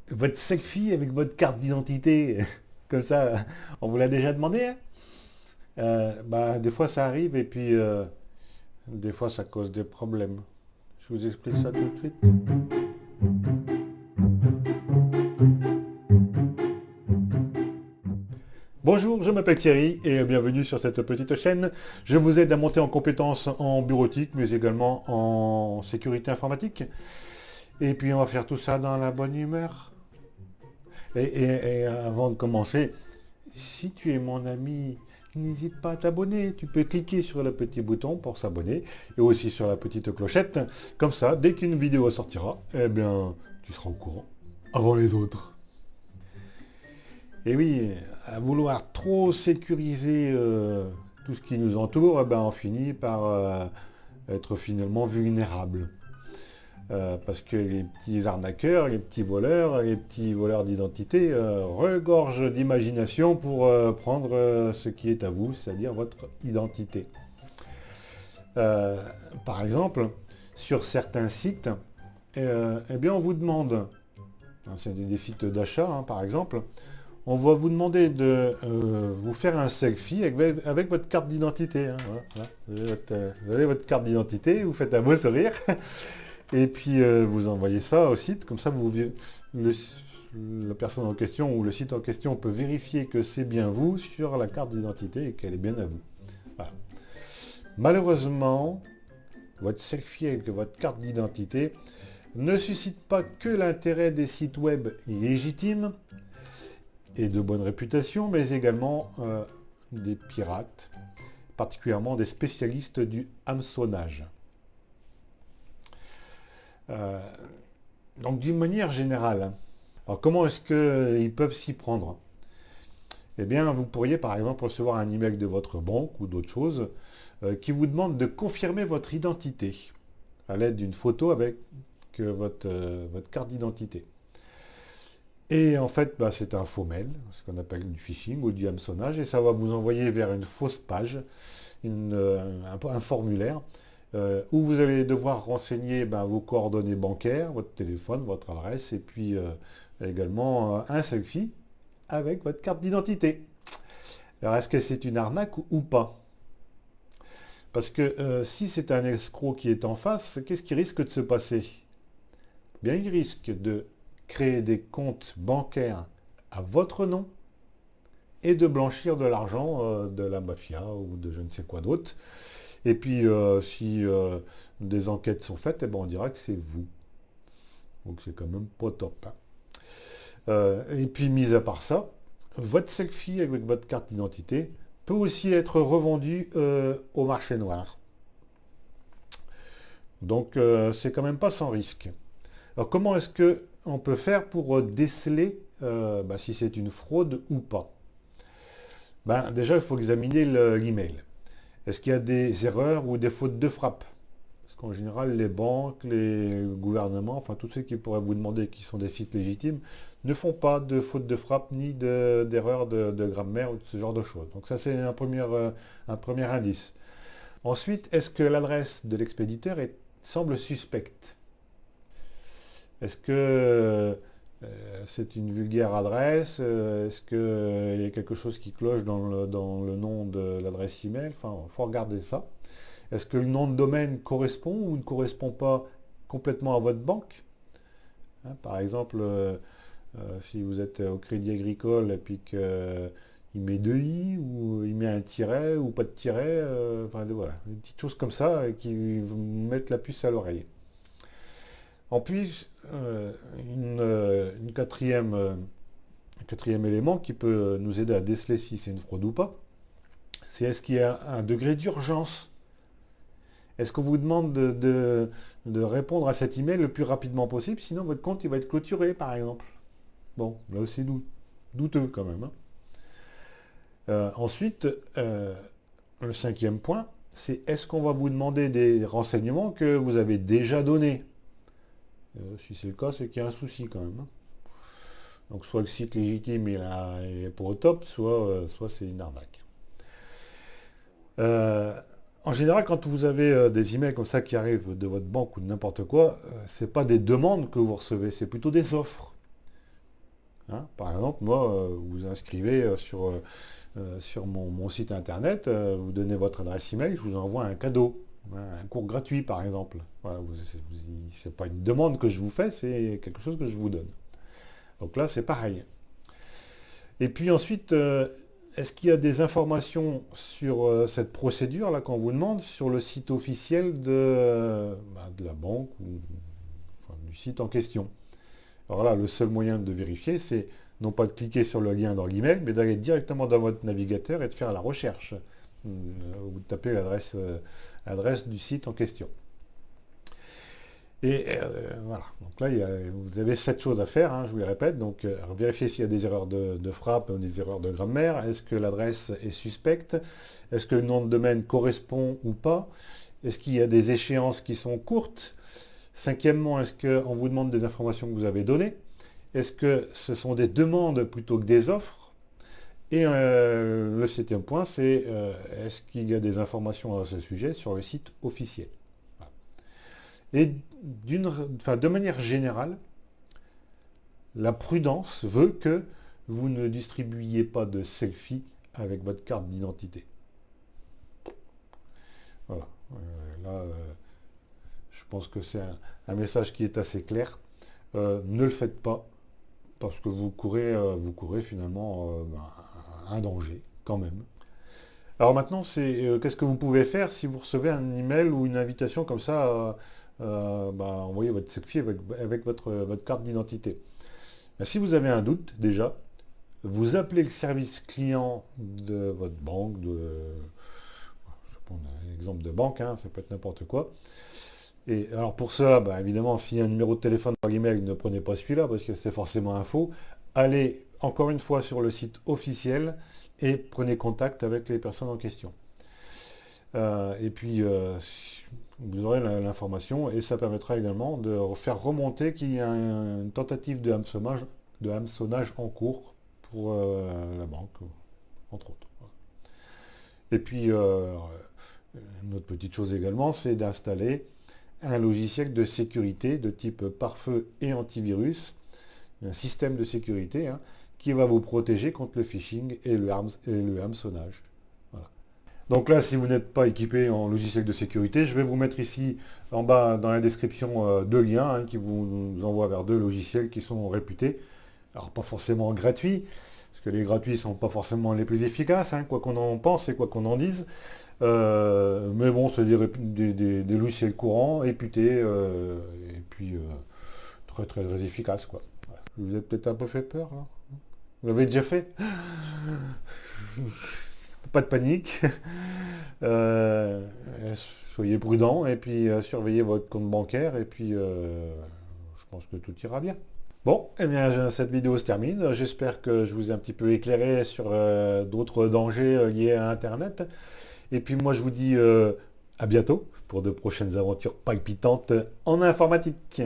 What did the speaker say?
Votre selfie avec votre carte d'identité, comme ça, on vous l'a déjà demandé, hein. Des fois ça arrive et puis des fois ça cause des problèmes. Je vous explique ça tout de suite. Bonjour, je m'appelle Thierry et bienvenue sur cette petite chaîne. Je vous aide à monter en compétences en bureautique mais également en sécurité informatique. Et puis on va faire tout ça dans la bonne humeur. Et avant de commencer, si tu es mon ami, n'hésite pas à t'abonner. Tu peux cliquer sur le petit bouton pour s'abonner et aussi sur la petite clochette. Comme ça, dès qu'une vidéo sortira, eh bien, tu seras au courant avant les autres. Et oui, à vouloir trop sécuriser tout ce qui nous entoure, eh ben, on finit par être finalement vulnérable. Parce que les petits arnaqueurs, les petits voleurs d'identité regorgent d'imagination pour prendre ce qui est à vous, c'est-à-dire votre identité. Par exemple, sur certains sites, eh bien on vous demande, hein, c'est des sites d'achat par exemple, on va vous demander de vous faire un selfie avec votre carte d'identité, hein, voilà. Vous avez votre carte d'identité, vous faites un beau sourire. Et puis vous envoyez ça au site, comme ça la personne en question ou le site en question peut vérifier que c'est bien vous sur la carte d'identité et qu'elle est bien à vous. Voilà. Malheureusement, votre selfie avec votre carte d'identité ne suscite pas que l'intérêt des sites web légitimes et de bonne réputation, mais également des pirates, particulièrement des spécialistes du hameçonnage. Donc d'une manière générale, hein. Alors comment est-ce qu'ils peuvent s'y prendre? Eh bien, vous pourriez par exemple recevoir un email de votre banque ou d'autres choses qui vous demande de confirmer votre identité à l'aide d'une photo avec votre carte d'identité. Et en fait, c'est un faux mail, ce qu'on appelle du phishing ou du hameçonnage, et ça va vous envoyer vers une fausse page, un formulaire où vous allez devoir renseigner vos coordonnées bancaires, votre téléphone, votre adresse, et puis également un selfie avec votre carte d'identité. Alors est-ce que c'est une arnaque ou pas? Parce que si c'est un escroc qui est en face, qu'est-ce qui risque de se passer? Bien, il risque de créer des comptes bancaires à votre nom et de blanchir de l'argent de la mafia ou de je ne sais quoi d'autre. Et puis, si des enquêtes sont faites, on dira que c'est vous. Donc, c'est quand même pas top, hein. Et puis, mis à part ça, votre selfie avec votre carte d'identité peut aussi être revendu au marché noir. Donc, c'est quand même pas sans risque. Alors, comment est-ce qu'on peut faire pour déceler si c'est une fraude ou pas? Déjà, il faut examiner l'email. Est-ce qu'il y a des erreurs ou des fautes de frappe? Parce qu'en général, les banques, les gouvernements, enfin tous ceux qui pourraient vous demander qui sont des sites légitimes, ne font pas de fautes de frappe ni d'erreurs de grammaire ou de ce genre de choses. Donc ça, c'est un premier indice. Ensuite, est-ce que l'adresse de l'expéditeur semble suspecte? Est-ce que c'est une vulgaire adresse? Est-ce qu'il y a quelque chose qui cloche dans le nom de l'adresse email? Enfin, il faut regarder ça. Est-ce que le nom de domaine correspond ou ne correspond pas complètement à votre banque? Hein, par exemple, si vous êtes au Crédit Agricole et puis qu'il met deux i ou il met un tiret ou pas de tiret, voilà, des petites choses comme ça qui vous mettent la puce à l'oreille. En plus, un quatrième élément qui peut nous aider à déceler si c'est une fraude ou pas, c'est est-ce qu'il y a un degré d'urgence? Est-ce qu'on vous demande de répondre à cet email le plus rapidement possible, sinon votre compte il va être clôturé par exemple? Bon, là aussi douteux quand même, hein. Ensuite, le cinquième point, c'est est-ce qu'on va vous demander des renseignements que vous avez déjà donnés? Si c'est le cas, c'est qu'il y a un souci quand même, hein. Donc soit le site légitime il est pas au top, soit c'est une arnaque. En général, quand vous avez des emails comme ça qui arrivent de votre banque ou de n'importe quoi, c'est pas des demandes que vous recevez, c'est plutôt des offres. Hein. Par exemple, moi, vous inscrivez sur mon site internet, vous donnez votre adresse email, je vous envoie un cadeau, hein, un cours gratuit par exemple. Voilà, c'est pas une demande que je vous fais, c'est quelque chose que je vous donne. Donc là, c'est pareil. Et puis ensuite, est-ce qu'il y a des informations sur cette procédure là qu'on vous demande sur le site officiel de la banque ou enfin, du site en question? Alors là, le seul moyen de vérifier, c'est non pas de cliquer sur le lien dans l'email, mais d'aller directement dans votre navigateur et de faire la recherche. Vous tapez l'adresse du site en question. Et voilà, donc là, vous avez 7 choses à faire, hein, je vous les répète. Donc, vérifiez s'il y a des erreurs de frappe, des erreurs de grammaire. Est-ce que l'adresse est suspecte? Est-ce que le nom de domaine correspond ou pas? Est-ce qu'il y a des échéances qui sont courtes? Cinquièmement, est-ce qu'on vous demande des informations que vous avez données? Est-ce que ce sont des demandes plutôt que des offres? Et le septième point, c'est est-ce qu'il y a des informations à ce sujet sur le site officiel? Voilà. Et de manière générale, la prudence veut que vous ne distribuiez pas de selfie avec votre carte d'identité. Voilà. Là, je pense que c'est un message qui est assez clair. Ne le faites pas parce que vous courez finalement un danger quand même. Alors maintenant, c'est qu'est-ce que vous pouvez faire si vous recevez un email ou une invitation comme ça, envoyer votre selfie avec votre carte d'identité. Ben, si vous avez un doute déjà, vous appelez le service client de votre banque, je vais prendre un exemple de banque, hein, ça peut être n'importe quoi. Et alors pour ça, évidemment, s'il y a un numéro de téléphone dans l'email, ne prenez pas celui-là parce que c'est forcément un faux. Allez encore une fois sur le site officiel et prenez contact avec les personnes en question. Et puis vous aurez l'information et ça permettra également de faire remonter qu'il y a une tentative de hameçonnage en cours pour la banque, entre autres. Et puis une autre petite chose également, c'est d'installer un logiciel de sécurité de type pare-feu et antivirus, un système de sécurité qui va vous protéger contre le phishing et le hameçonnage. Voilà. Donc là, si vous n'êtes pas équipé en logiciel de sécurité, je vais vous mettre ici en bas dans la description deux liens qui vous envoient vers deux logiciels qui sont réputés. Alors pas forcément gratuits, parce que les gratuits ne sont pas forcément les plus efficaces, quoi qu'on en pense et quoi qu'on en dise. Mais bon, c'est des logiciels courants, réputés, et puis très, très très efficaces, quoi. Voilà. Je vous ai peut-être un peu fait peur, là. Vous l'avez déjà fait? Pas de panique. Euh, Soyez prudent et puis surveillez votre compte bancaire et puis je pense que tout ira bien. Bon, eh bien cette vidéo se termine. J'espère que je vous ai un petit peu éclairé sur d'autres dangers liés à Internet. Et puis moi je vous dis à bientôt pour de prochaines aventures palpitantes en informatique.